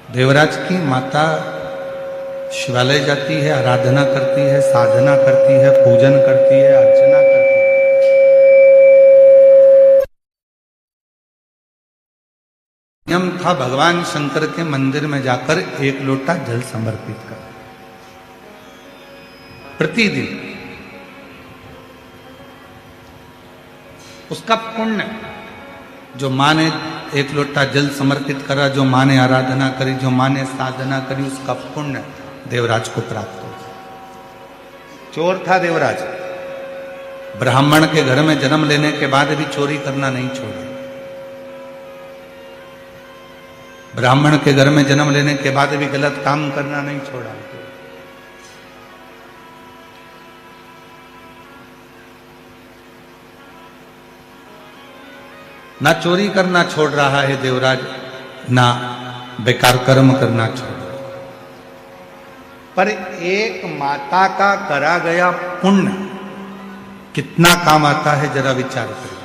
देवराज की माता शिवालय जाती है, आराधना करती है, साधना करती है, पूजन करती है, अर्चना करती है। नियम था भगवान शंकर के मंदिर में जाकर एक लोटा जल समर्पित कर प्रतिदिन। उसका पुण्य, जो माँ ने एक लोटा जल समर्पित करा, जो माँ ने आराधना करी, जो माँ ने साधना करी, उसका पुण्य देवराज को प्राप्त हो। चोर था देवराज, ब्राह्मण के घर में जन्म लेने के बाद भी चोरी करना नहीं छोड़ा। ब्राह्मण के घर में जन्म लेने के बाद भी गलत काम करना नहीं छोड़ा। ना चोरी करना छोड़ रहा है देवराज, ना बेकार कर्म करना छोड़ रहा। पर एक माता का करा गया पुण्य कितना काम आता है, जरा विचार करिए।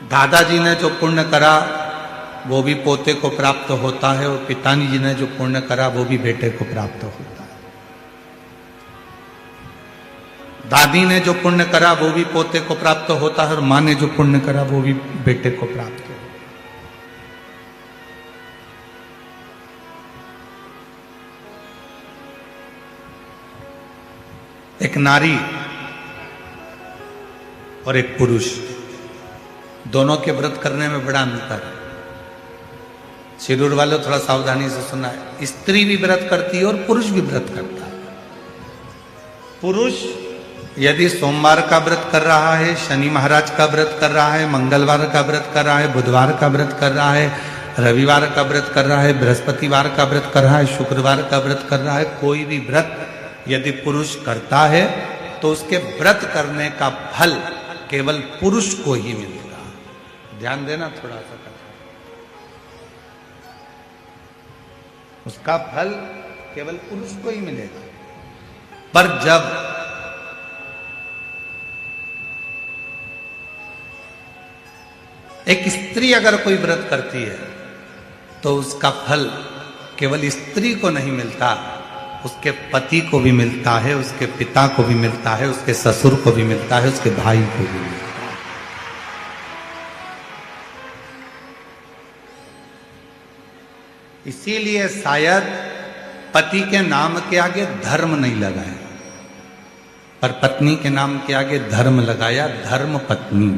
दादाजी ने जो पुण्य करा वो भी पोते को प्राप्त होता है, और पिताजी जी ने जो पुण्य करा वो भी बेटे को प्राप्त होता है। दादी ने जो पुण्य करा वो भी पोते को प्राप्त होता है, और मां ने जो पुण्य करा वो भी बेटे को प्राप्त होता है। एक नारी और एक पुरुष, दोनों के व्रत करने में बड़ा अंतर है। शिरूर वालों थोड़ा सावधानी से सुना है, स्त्री भी व्रत करती है और पुरुष भी व्रत करता है। पुरुष यदि सोमवार का व्रत कर रहा है, शनि महाराज का व्रत कर रहा है, मंगलवार का व्रत कर रहा है, बुधवार का व्रत कर रहा है, रविवार का व्रत कर रहा है, बृहस्पतिवार का व्रत कर रहा है, शुक्रवार का व्रत कर रहा है, कोई भी व्रत यदि पुरुष करता है तो उसके व्रत करने का फल केवल पुरुष को ही मिलेगा। ध्यान देना थोड़ा सा, उसका फल केवल पुरुष को ही मिलेगा। पर जब एक स्त्री अगर कोई व्रत करती है तो उसका फल केवल स्त्री को नहीं मिलता, उसके पति को भी मिलता है, उसके पिता को भी मिलता है, उसके ससुर को भी मिलता है, उसके भाई को भी मिलता है। इसीलिए शायद पति के नाम के आगे धर्म नहीं लगाया, पर पत्नी के नाम के आगे धर्म लगाया, धर्म पत्नी।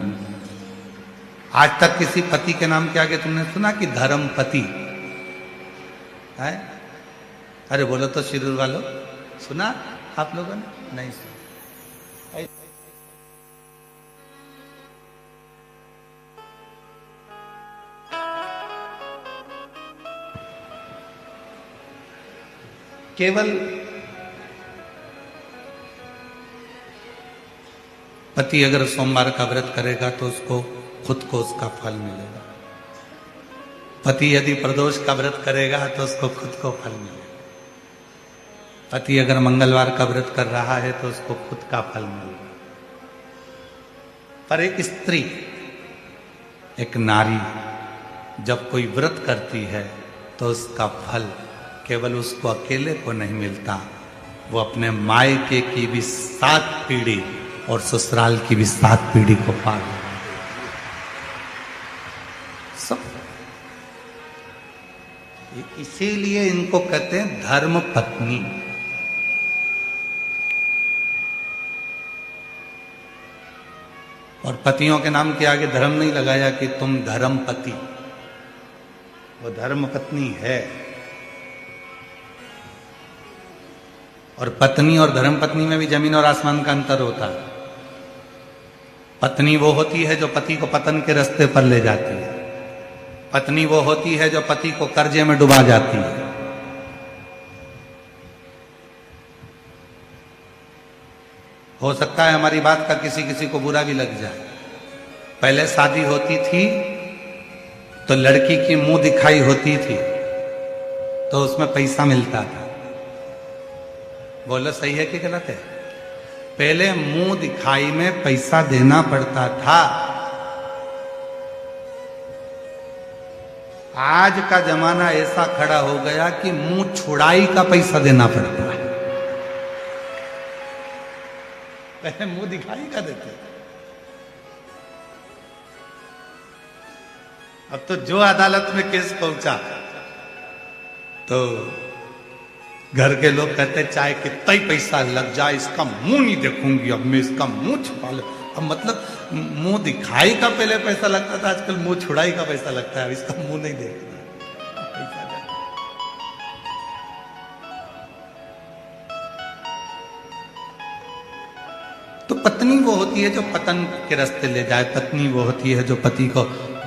आज तक किसी पति के नाम के आगे तुमने सुना कि धर्म पति है? अरे बोलो तो शिरूर वालों, सुना आप लोगों ने? नहीं सुना। केवल पति अगर सोमवार का व्रत करेगा तो उसको खुद को उसका फल मिलेगा। पति यदि प्रदोष का व्रत करेगा तो उसको खुद को फल मिलेगा। पति अगर मंगलवार का व्रत कर रहा है तो उसको खुद का फल मिलेगा। पर एक स्त्री, एक नारी जब कोई व्रत करती है तो उसका फल केवल उसको अकेले को नहीं मिलता, वो अपने मायके की भी 7 पीढ़ी और ससुराल की भी 7 पीढ़ी को पार सब। इसीलिए इनको कहते हैं धर्म पत्नी। और पतियों के नाम के आगे धर्म नहीं लगाया कि तुम धर्म पति, वो धर्म पत्नी है। और पत्नी और धर्म पत्नी में भी जमीन और आसमान का अंतर होता है। पत्नी वो होती है जो पति को पतन के रास्ते पर ले जाती है। पत्नी वो होती है जो पति को कर्जे में डुबा जाती है। हो सकता है हमारी बात का किसी किसी को बुरा भी लग जाए। पहले शादी होती थी तो लड़की की मुंह दिखाई होती थी तो उसमें पैसा मिलता था। बोलो सही है कि गलत है? पहले मुंह दिखाई में पैसा देना पड़ता था। आज का जमाना ऐसा खड़ा हो गया कि मुंह छुड़ाई का पैसा देना पड़ता है। पहले मुंह दिखाई का देते, अब तो जो अदालत में केस पहुंचा तो घर के लोग कहते चाहे कितना ही पैसा लग जाए इसका मुंह नहीं देखूंगी, अब मैं इसका मुंह छुपा ले। अब मतलब मुंह दिखाई का पहले पैसा लगता था, आजकल मुंह छुड़ाई का पैसा लगता है, इसका मुंह नहीं देखना। तो पत्नी वो होती है जो पतन के रास्ते ले जाए, पत्नी वो होती है जो पति को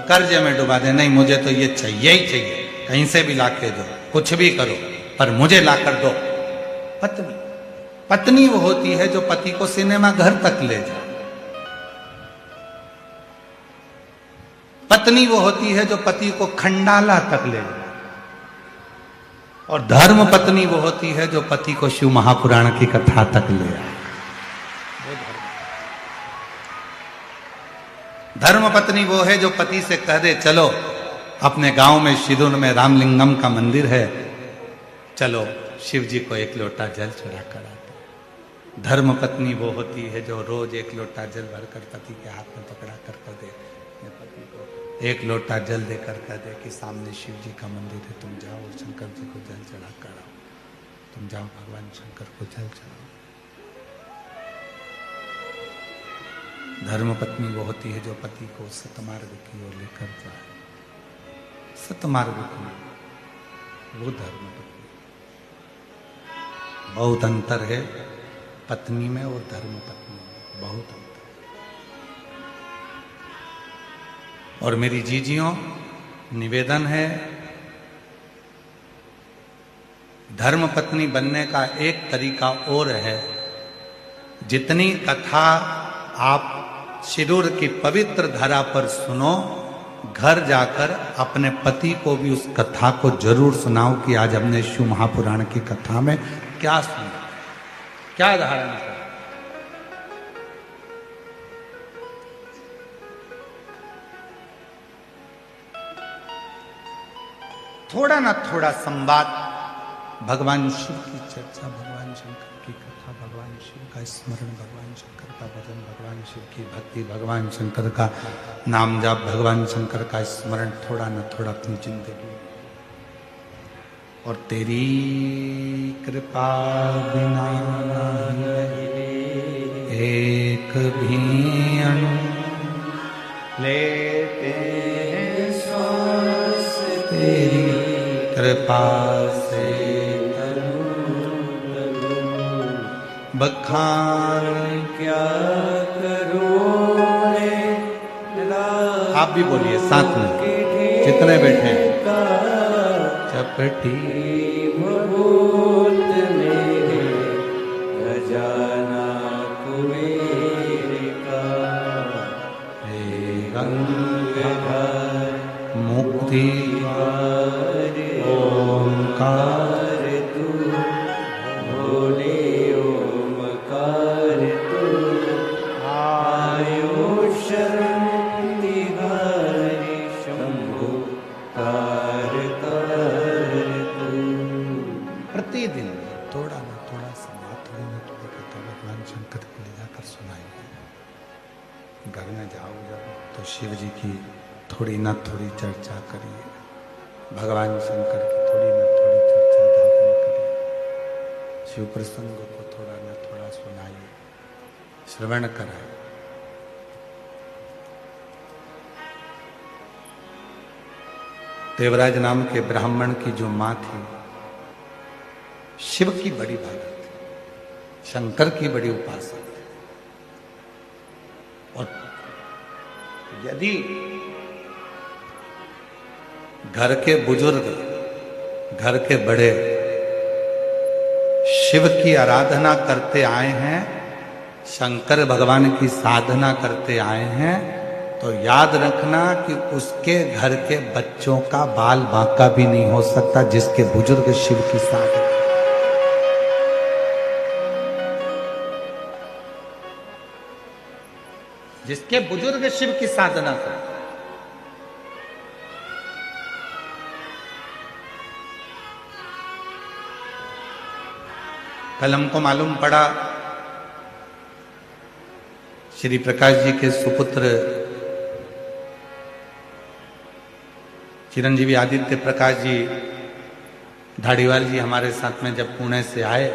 कर्जे में डुबा दे। नहीं मुझे तो ये चाहिए ही चाहिए, कहीं से भी लाके दो, कुछ भी करो पर मुझे लाकर दो। पत्नी पत्नी वो होती है जो पति को सिनेमा घर तक ले जाए। पत्नी वो होती है जो पति को खंडाला तक ले जाए। और धर्म पत्नी वो होती है जो पति को शिव महापुराण की कथा तक ले आए। धर्म पत्नी वो है जो पति से कह दे चलो अपने गांव में शिरूर में रामलिंगम का मंदिर है, चलो शिव जी को एक लोटा जल चढ़ा कर आते। धर्म पत्नी वो होती है जो रोज एक लोटा जल भरकर पति के हाथ में पकड़ा कर कह दे, पति को एक लोटा जल देकर कह दे कि सामने शिव जी का मंदिर है, तुम जाओ और शंकर जी को जल चढ़ा कर आओ, तुम जाओ भगवान शंकर को जल चढ़ाओ। धर्म पत्नी वो होती है जो पति को सतमार्ग की ओर लेकर जाए। सतमार्ग की वो धर्म पत्नी। बहुत अंतर है पत्नी में और धर्म पत्नी में, बहुत अंतर। और मेरी जीजियों निवेदन है, धर्म पत्नी बनने का एक तरीका और है। जितनी कथा आप शिरूर की पवित्र धरा पर सुनो, घर जाकर अपने पति को भी उस कथा को जरूर सुनाओ कि आज हमने शिव महापुराण की कथा में क्या सुना, क्या धारण किया। थोड़ा ना थोड़ा संवाद, भगवान शिव की चर्चा, भगवान शंकर की कथा, भगवान शिव का स्मरण, भगवान शंकर का भजन, भगवान शिव की भक्ति, भगवान शंकर का नाम जाप, भगवान शंकर का स्मरण थोड़ा न थोड़ा अपनी जिंदगी। और तेरी कृपा बिना एक भी अणु लेते हैं श्वास, तेरी कृपा से बखान क्या करूं। आप भी बोलिए साथ में, जितने बैठे हैं। चपटी भूत मेरे खजाना कुबेर का, हे गंगाधर मुक्ति ओंकार तू, भोले ओमकार तू, आयो शरण तिहारी शंभु कार कर तू। प्रतिदिन थोड़ा ना थोड़ा संवाद, थोड़ी ना थोड़ी कथा भगवान शंकर को ले जाकर सुनाइए। घर में जाओ जब तो शिव जी की थोड़ी ना थोड़ी चर्चा करिए, भगवान शंकर की थोड़ी ना थोड़ी चर्चा धारण करिए, शिव प्रसंग को थोड़ा ना थोड़ा सुनाइए, श्रवण कराइए। देवराज नाम के ब्राह्मण की जो मां थी, शिव की बड़ी भक्त थी, शंकर की बड़ी उपासक थी। और यदि घर के बुजुर्ग, घर के बड़े शिव की आराधना करते आए हैं, शंकर भगवान की साधना करते आए हैं, तो याद रखना कि उसके घर के बच्चों का बाल बांका भी नहीं हो सकता जिसके बुजुर्ग शिव की साधना। जिसके बुजुर्ग शिव की साधना कर। कल हमको मालूम पड़ा श्री प्रकाश जी के सुपुत्र चिरंजीवी आदित्य प्रकाश जी धाड़ीवाल जी हमारे साथ में जब पुणे से आए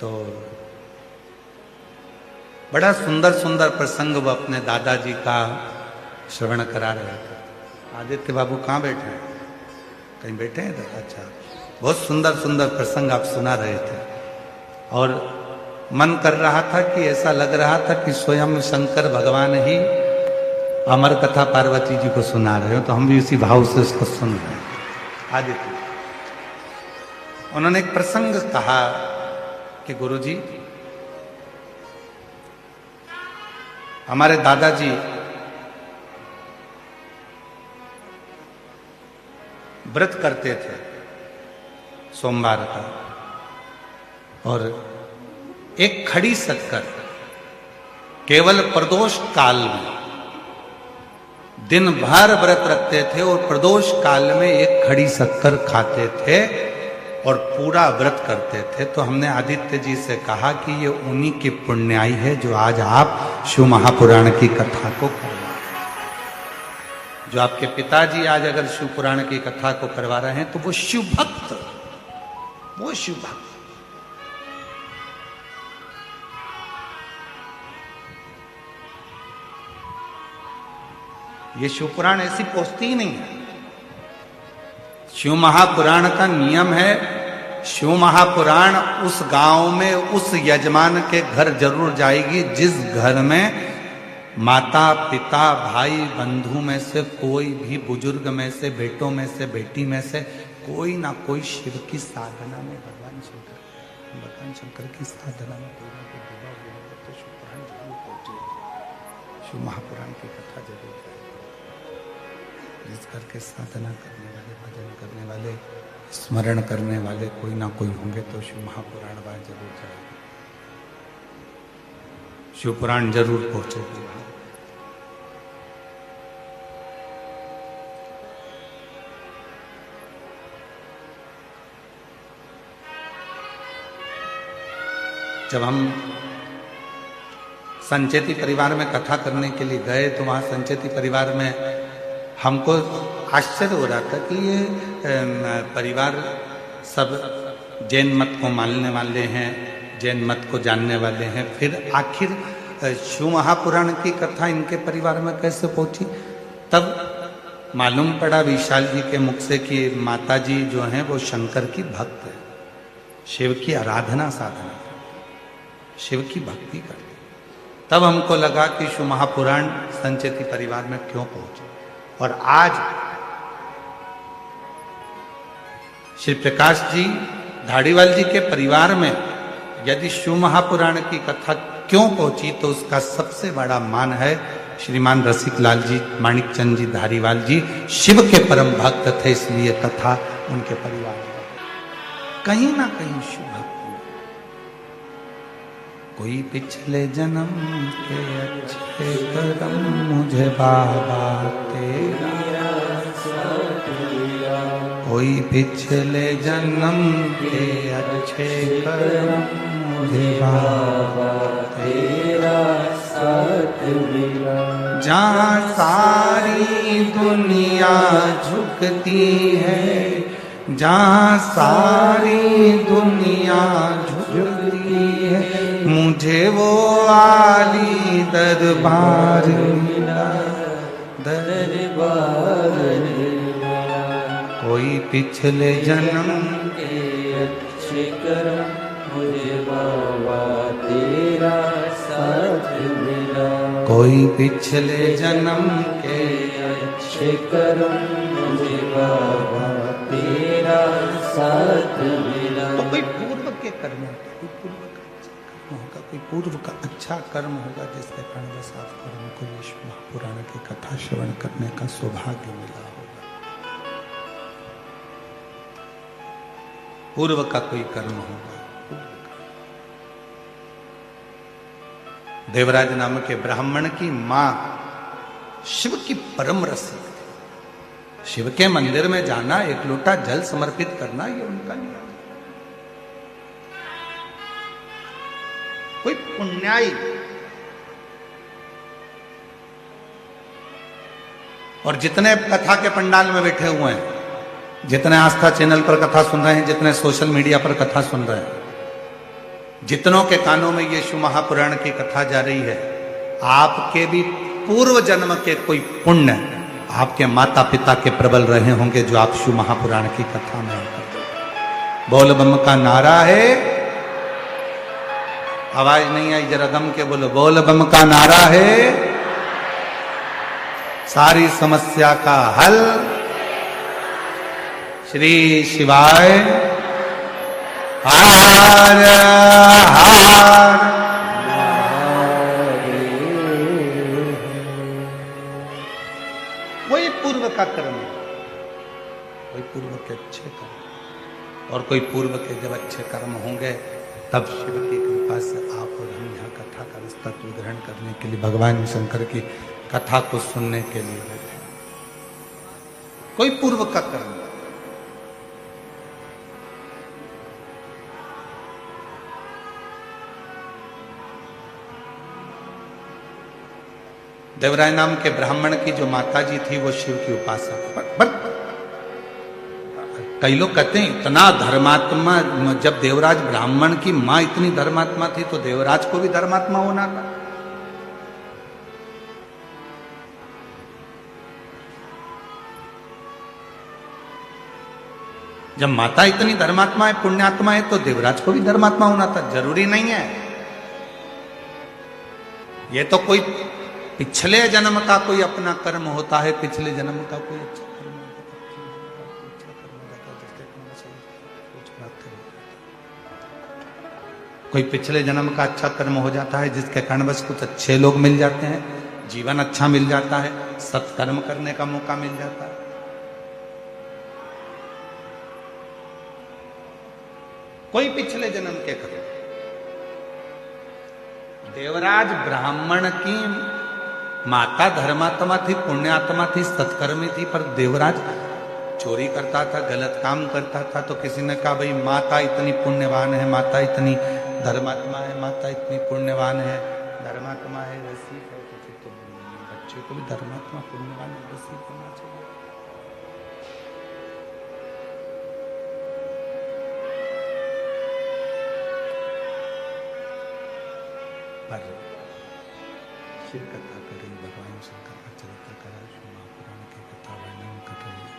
तो बड़ा सुंदर सुंदर प्रसंग वो अपने दादाजी का श्रवण करा रहे थे। आदित्य बाबू कहाँ बैठे हैं? कहीं बैठे हैं? अच्छा, बहुत सुंदर सुंदर प्रसंग आप सुना रहे थे और मन कर रहा था कि ऐसा लग रहा था कि स्वयं शंकर भगवान ही अमर कथा पार्वती जी को सुना रहे हो। तो हम भी उसी भाव से उसको सुन रहे हैं। आदित्य उन्होंने एक प्रसंग कहा कि गुरुजी, हमारे दादाजी व्रत करते थे सोमवार का और एक खड़ी शक्कर केवल प्रदोष काल में दिन भर व्रत रखते थे और प्रदोष काल में एक खड़ी शक्कर खाते थे और पूरा व्रत करते थे। तो हमने आदित्य जी से कहा कि ये उन्हीं की पुण्याई है जो आज आप शिव महापुराण की कथा को करवा रहे हैं। जो आपके पिताजी आज अगर शिव पुराण की कथा को करवा रहे हैं तो वो शिव भक्त, वो शिव भक्त। ये शिव पुराण ऐसी पोस्ती ही नहीं है। शिव महापुराण का नियम है, शिव महापुराण उस गांव में उस यजमान के घर जरूर जाएगी जिस घर में माता पिता भाई बंधु में से कोई भी, बुजुर्ग में से, बेटों में से, बेटी में से कोई ना कोई शिव की साधना में, भगवान शंकर की साधना में कोई ना कोई डूबा हुआ है। तो शिव पुराण जरूर पहुंचे, शिव महापुराण की कथा जरूर है। जिस घर के साधना करने वाले, भजन करने वाले, स्मरण करने वाले कोई ना कोई होंगे तो शिव महापुराण वहां जरूर जाएगा, शिव पुराण जरूर पहुंचेगी वहां। जब हम संचेती परिवार में कथा करने के लिए गए तो वहां संचेती परिवार में हमको आश्चर्य हो रहा था कि ये परिवार सब जैन मत को मानने वाले हैं, जैन मत को जानने वाले हैं। फिर आखिर शिव महापुराण की कथा इनके परिवार में कैसे पहुंची? तब मालूम पड़ा विशाल जी के मुख से कि माता जी जो हैं वो शंकर की भक्त है, शिव की आराधना साधना करती, शिव की भक्ति करती। तब हमको लगा कि शिव महापुराण संचेती परिवार में क्यों पहुंचे। और आज श्री प्रकाश जी धाड़ीवाल जी के परिवार में यदि शिव महापुराण की कथा क्यों पहुंची तो उसका सबसे बड़ा मान है श्रीमान रसिकलाल जी, माणिक चंद जी धारीवाल जी शिव के परम भक्त थे, इसलिए कथा उनके परिवार में कहीं ना कहीं शिव भक्त। कोई पिछले जन्म के अच्छे कर्म मुझे बाबा तेरा, कोई पिछले जन्म के अच्छे कर्म मुझे बाबा तेरा साथ मिला। जहाँ सारी दुनिया झुकती है, जहाँ सारी दुनिया झुकती है, मुझे वो आली दरबार मिला, दरबार मिला। कोई पिछले जन्म के अच्छे कर्म मुझे बाबा तेरा साथ मिला। कोई पिछले जन्म के अच्छे कर्म मुझे बाबा तेरा साथ मिला। तो कोई पूर्व के कर्म होगा, कोई पूर्व का होगा, कोई पूर्व का अच्छा कर्म होगा जिसके कारण बस आपको हमको विष्णु महापुराण की कथा श्रवण करने का सौभाग्य मिला होगा। पूर्व का कोई कर्म होगा। देवराज नाम के ब्राह्मण की मां शिव की परम रसिक थी। शिव के मंदिर में जाना, एक लोटा जल समर्पित करना, ये उनका नियम। पुण्याई। और जितने कथा के पंडाल में बैठे हुए हैं, जितने आस्था चैनल पर कथा सुन रहे हैं, जितने सोशल मीडिया पर कथा सुन रहे हैं, जितनों के कानों में ये शिव महापुराण की कथा जा रही है, आपके भी पूर्व जन्म के कोई पुण्य आपके माता पिता के प्रबल रहे होंगे, जो आप शिव महापुराण की कथा में आकर। बोल बम का नारा है, आवाज नहीं आई, जरा दम के बोलो। बोल बम का नारा है, सारी समस्या का हल श्री शिवाय हार हार। कोई पूर्व का कर्म, कोई पूर्व के अच्छे कर्म, और कोई पूर्व के जब अच्छे कर्म होंगे तब शिव की कृपा से आप और हम यहाँ कथा का तत्व ग्रहण करने के लिए, भगवान शंकर की कथा को सुनने के लिए बैठे। कोई पूर्व का कर्म, देवराय नाम के ब्राह्मण की जो माता जी थी वो शिव की उपासक। पर कई लोग कहते हैं इतना धर्मात्मा, जब देवराज ब्राह्मण की मां इतनी धर्मात्मा थी तो देवराज को भी धर्मात्मा होना था। जब माता इतनी धर्मात्मा है, पुण्यात्मा है, तो देवराज को भी धर्मात्मा होना था। जरूरी नहीं है, ये तो कोई पिछले जन्म का कोई अपना कर्म होता है, पिछले जन्म का कोई अच्छा कर्म होता है, कोई पिछले जन्म का अच्छा कर्म हो जाता है जिसके कारण बस कुछ अच्छे लोग मिल जाते हैं, जीवन अच्छा मिल जाता है, सत्कर्म करने का मौका मिल जाता है। कोई पिछले जन्म के कर्म। देवराज ब्राह्मण की माता धर्मात्मा थी, पुण्यात्मा थी, सत्कर्मी थी, पर देवराज चोरी करता था, गलत काम करता था। तो किसी ने कहा भाई माता इतनी पुण्यवान है, माता इतनी धर्मात्मा है, माता इतनी पुण्यवान है, धर्मात्मा है, रसिक है, तो फिर तो बच्चे को भी धर्मात्मा पुण्यवान रसिक होना चाहिए। पर शिव कथा करें, भगवान शंकर का चरित्र करा, शिव महापुराण की कथा वर्णन कर रही है।